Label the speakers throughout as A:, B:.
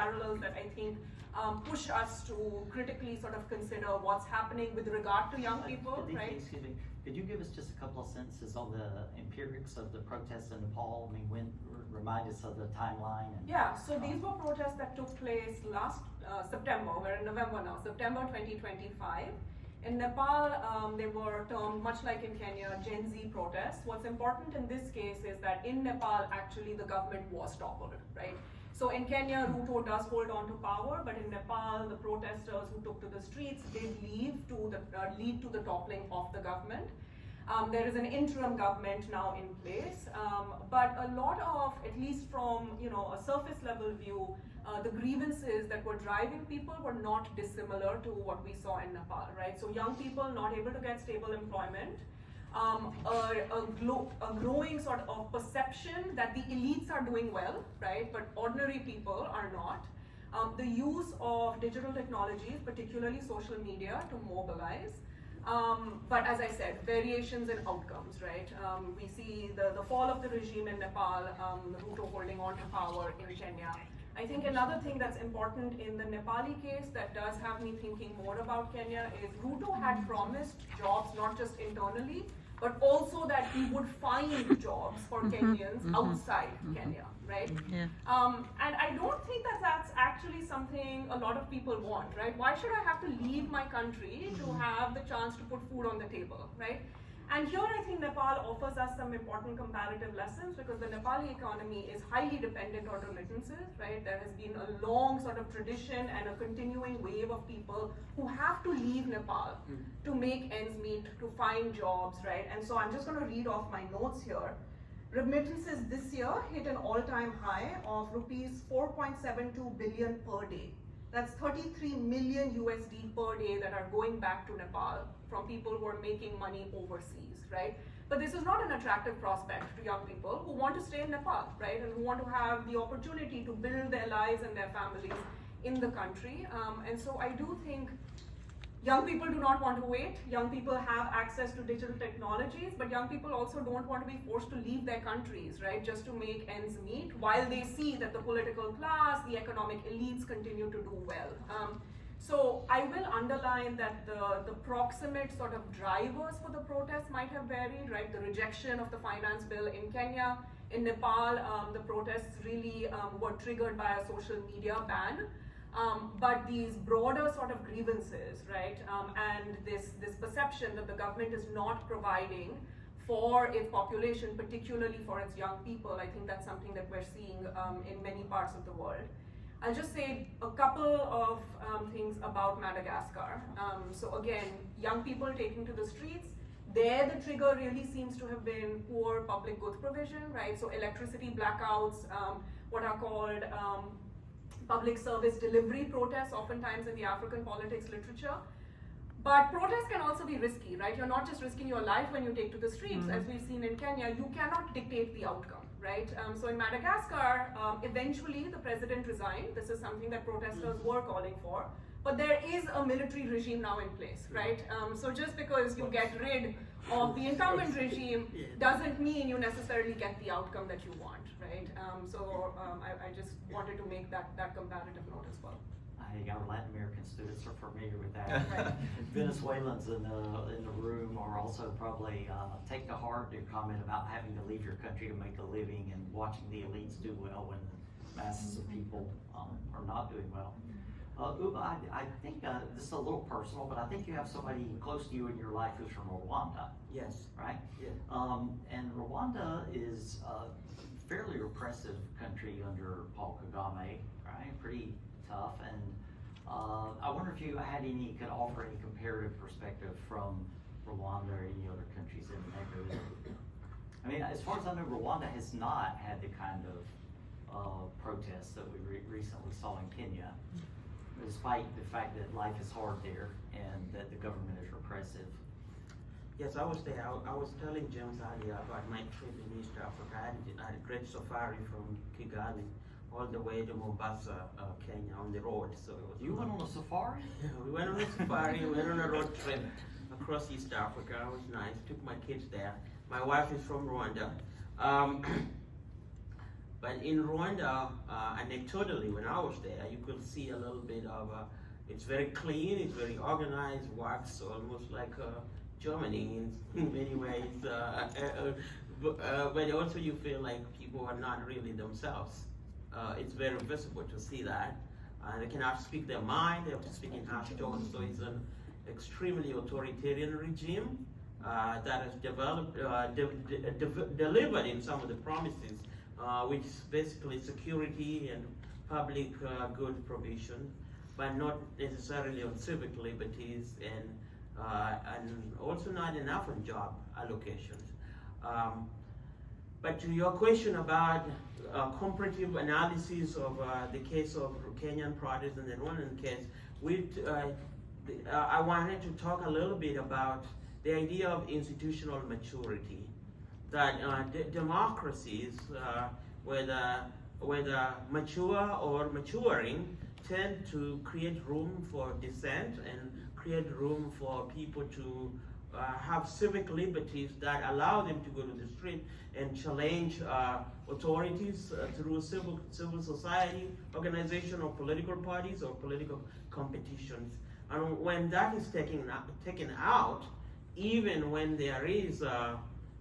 A: parallels that I think push us to critically sort of consider what's happening with regard to young people, right?
B: Excuse me, could you give us just a couple of sentences on the empirics of the protests in Nepal? I mean, remind us of the timeline.
A: Yeah, so these were protests that took place last September. We're in November now, September 2025. In Nepal, they were termed, much like in Kenya, Gen Z protests. What's important in this case is that in Nepal, actually, the government was toppled, right? So in Kenya, Ruto does hold on to power, but in Nepal, the protesters who took to the streets did lead to the toppling of the government. There is an interim government now in place, but a lot of, at least from a surface level view, the grievances that were driving people were not dissimilar to what we saw in Nepal, right? So young people not able to get stable employment, a growing sort of perception that the elites are doing well, right, but ordinary people are not. The use of digital technologies, particularly social media, to mobilize. But as I said, variations in outcomes, right? We see the fall of the regime in Nepal, Ruto holding on to power in Kenya. I think another thing that's important in the Nepali case that does have me thinking more about Kenya is Ruto had promised jobs not just internally, but also that he would find jobs for Kenyans outside Kenya, right?
C: Yeah.
A: And I don't think that that's actually something a lot of people want, right? Why should I have to leave my country to have the chance to put food on the table, right? And here I think Nepal offers us some important comparative lessons because the Nepali economy is highly dependent on remittances, right? There has been a long sort of tradition and a continuing wave of people who have to leave Nepal to make ends meet, to find jobs, right? And so I'm just going to read off my notes here. Remittances this year hit an all-time high of rupees 4.72 billion per day. That's 33 million USD per day that are going back to Nepal from people who are making money overseas, right? But this is not an attractive prospect to young people who want to stay in Nepal, right? And who want to have the opportunity to build their lives and their families in the country. And so I do think young people do not want to wait. Young people have access to digital technologies, but young people also don't want to be forced to leave their countries, right, just to make ends meet, while they see that the political class, the economic elites continue to do well. So I will underline that the proximate sort of drivers for the protests might have varied, right? The rejection of the finance bill in Kenya. In Nepal, the protests really were triggered by a social media ban. But these broader sort of grievances, right, and this perception that the government is not providing for its population, particularly for its young people, I think that's something that we're seeing in many parts of the world. I'll just say a couple of things about Madagascar. So again, young people taking to the streets. There, the trigger really seems to have been poor public goods provision, right? So electricity blackouts, what are called public service delivery protests, oftentimes in the African politics literature. But protests can also be risky, right? You're not just risking your life when you take to the streets, as we've seen in Kenya. You cannot dictate the outcome, right? So in Madagascar, eventually the president resigned. This is something that protesters were calling for. But there is a military regime now in place, right? So just because you get rid of the incumbent regime doesn't mean you necessarily get the outcome that you want, right? I just wanted to make that comparative note as well.
B: I think our Latin American students are familiar with that. Right. Venezuelans in the room are also probably take to heart your comment about having to leave your country to make a living and watching the elites do well when the masses of people are not doing well. Uba, I think this is a little personal, but I think you have somebody close to you in your life who's from Rwanda.
D: Yes.
B: Right?
D: Yeah.
B: And Rwanda is a fairly repressive country under Paul Kagame, right? Pretty tough. And I wonder if you could offer any comparative perspective from Rwanda or any other countries in the neighborhood. I mean, as far as I know, Rwanda has not had the kind of protests that we recently saw in Kenya, despite the fact that life is hard there and that the government is repressive.
D: Yes, I was there. I was telling James earlier about my trip in East Africa. I had a great safari from Kigali all the way to Mombasa, Kenya, on the road. So it was
B: You went on a safari?
D: Yeah, we went on a safari. We went on a road trip across East Africa. It was nice. Took my kids there. My wife is from Rwanda. But in Rwanda, anecdotally, when I was there, you could see a little bit of, it's very clean, it's very organized, works almost like Germany in many ways. But also you feel like people are not really themselves. It's very visible to see that. They cannot speak their mind, they have to speak in harsh tones, so it's an extremely authoritarian regime that has developed, delivered in some of the promises, which is basically security and public good provision, but not necessarily on civic liberties and also not enough on job allocations. But to your question about comparative analysis of the case of Kenyan protests and the Rwandan case, I wanted to talk a little bit about the idea of institutional maturity. That democracies, whether mature or maturing, tend to create room for dissent and create room for people to have civic liberties that allow them to go to the street and challenge authorities through civil society organization or political parties or political competitions. And when that is taken out, even when there is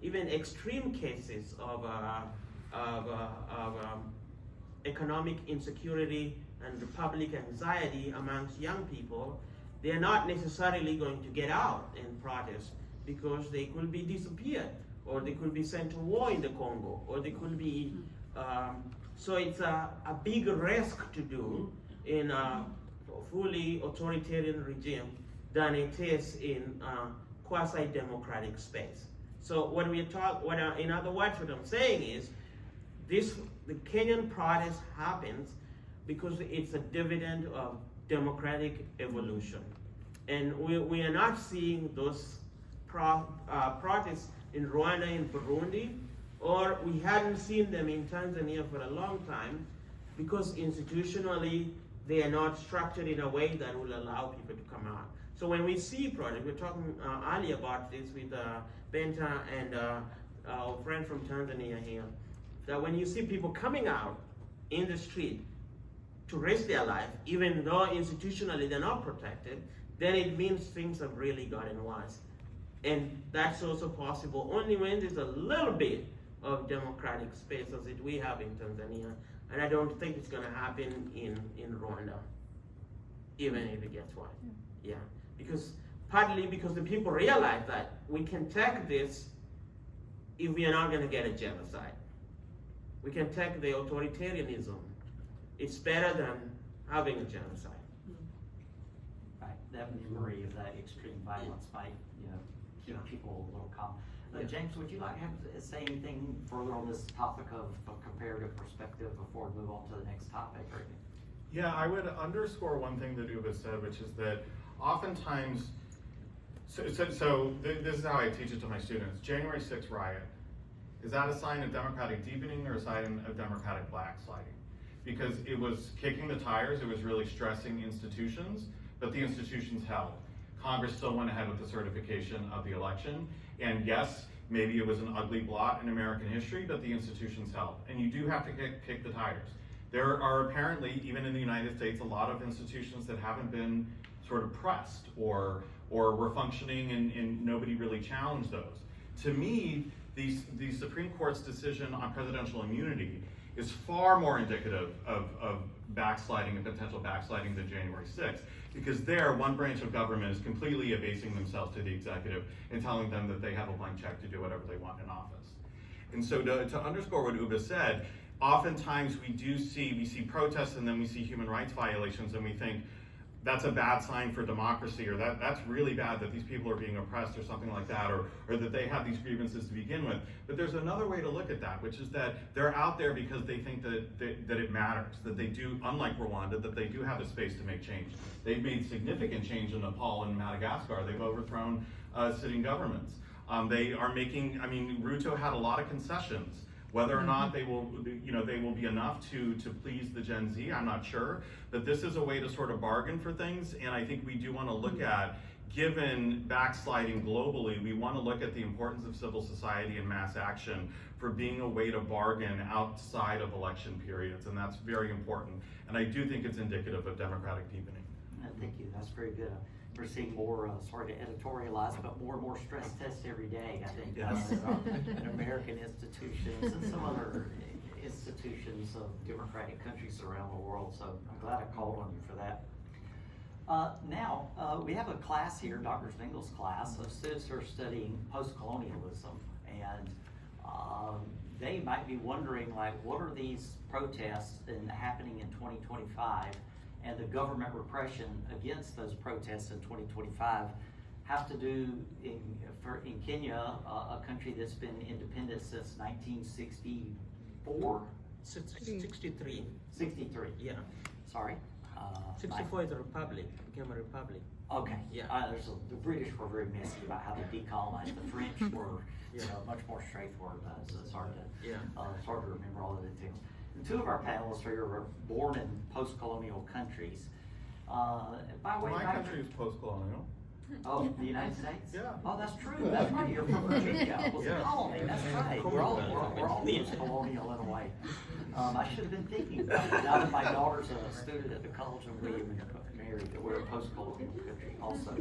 D: even extreme cases of economic insecurity and public anxiety amongst young people, they are not necessarily going to get out and protest because they could be disappeared, or they could be sent to war in the Congo, or they could be, so it's a big risk to do in a fully authoritarian regime than it is in quasi-democratic space. So when we talk, in other words, what I'm saying is, the Kenyan protest happens because it's a dividend of democratic evolution. And we are not seeing those protests in Rwanda and Burundi, or we hadn't seen them in Tanzania for a long time, because institutionally they are not structured in a way that will allow people to come out. So when we see protests, we were talking earlier about this with Benta and our friend from Tanzania here, that when you see people coming out in the street to risk their life, even though institutionally they're not protected, then it means things have really gotten worse. And that's also possible only when there's a little bit of democratic space as we have in Tanzania. And I don't think it's gonna happen in Rwanda, even if it gets worse. Yeah, partly because the people realize that we can take this if we are not gonna get a genocide. We can take the authoritarianism. It's better than having a genocide.
B: Right, that memory of that extreme violence might, keep people a little calm. James, would you like to say anything further on this topic of comparative perspective before we move on to the next topic?
C: Yeah, I would underscore one thing that Uba said, which is that oftentimes, so this is how I teach it to my students. January 6th riot, is that a sign of democratic deepening or a sign of democratic backsliding? Because it was kicking the tires, it was really stressing institutions, but the institutions held. Congress still went ahead with the certification of the election, and yes, maybe it was an ugly blot in American history, but the institutions held. And you do have to kick the tires. There are apparently, even in the United States, a lot of institutions that haven't been sort of pressed or were functioning and nobody really challenged those. To me, the Supreme Court's decision on presidential immunity is far more indicative of backsliding and potential backsliding than January 6th, because there, one branch of government is completely abasing themselves to the executive and telling them that they have a blank check to do whatever they want in office. And so to underscore what Uba said, oftentimes we see protests and then we see human rights violations and we think, that's a bad sign for democracy, or that's really bad that these people are being oppressed or something like that, or that they have these grievances to begin with. But there's another way to look at that, which is that they're out there because they think that it matters, that they do, unlike Rwanda, that they do have a space to make change. They've made significant change in Nepal and Madagascar. They've overthrown sitting governments. They are making, Ruto had a lot of concessions. Whether or not they will be enough to please the Gen Z, I'm not sure. But this is a way to sort of bargain for things, and I think we do want to look at given backsliding globally, we want to look at the importance of civil society and mass action for being a way to bargain outside of election periods, and that's very important. And I do think it's indicative of democratic deepening.
B: Thank you, that's very good. We're seeing more, sorry to editorialize, but more and more stress tests every day, I think,
C: Yes.
B: in American institutions and some other institutions of democratic countries around the world, so I'm glad I called on you for that. Now, we have a class here, Dr. Zwingel's class, of students who are studying post-colonialism, and they might be wondering, like, what are these protests happening in 2025 and the government repression against those protests in 2025 have to do in Kenya, a country that's been independent since 1964?
D: 63.
B: 63.
D: Yeah.
B: Sorry.
D: 64 is a republic, became a republic.
B: Okay.
D: Yeah.
B: The British were very messy about how they decolonized. The French were, much more straightforward. So it's hard to remember all of the details. And two of our panelists here were born in post-colonial countries. By way
C: My
B: of
C: country is post-colonial.
B: Oh, the United States?
C: Yeah.
B: Oh, that's true. That's right. You're from Virginia. It was a
C: Yeah.
B: colony. That's right. We're all post-colonial in a way. I should have been thinking about it. Now that my daughter's a student at the College of William and Mary, that we're a post-colonial country also.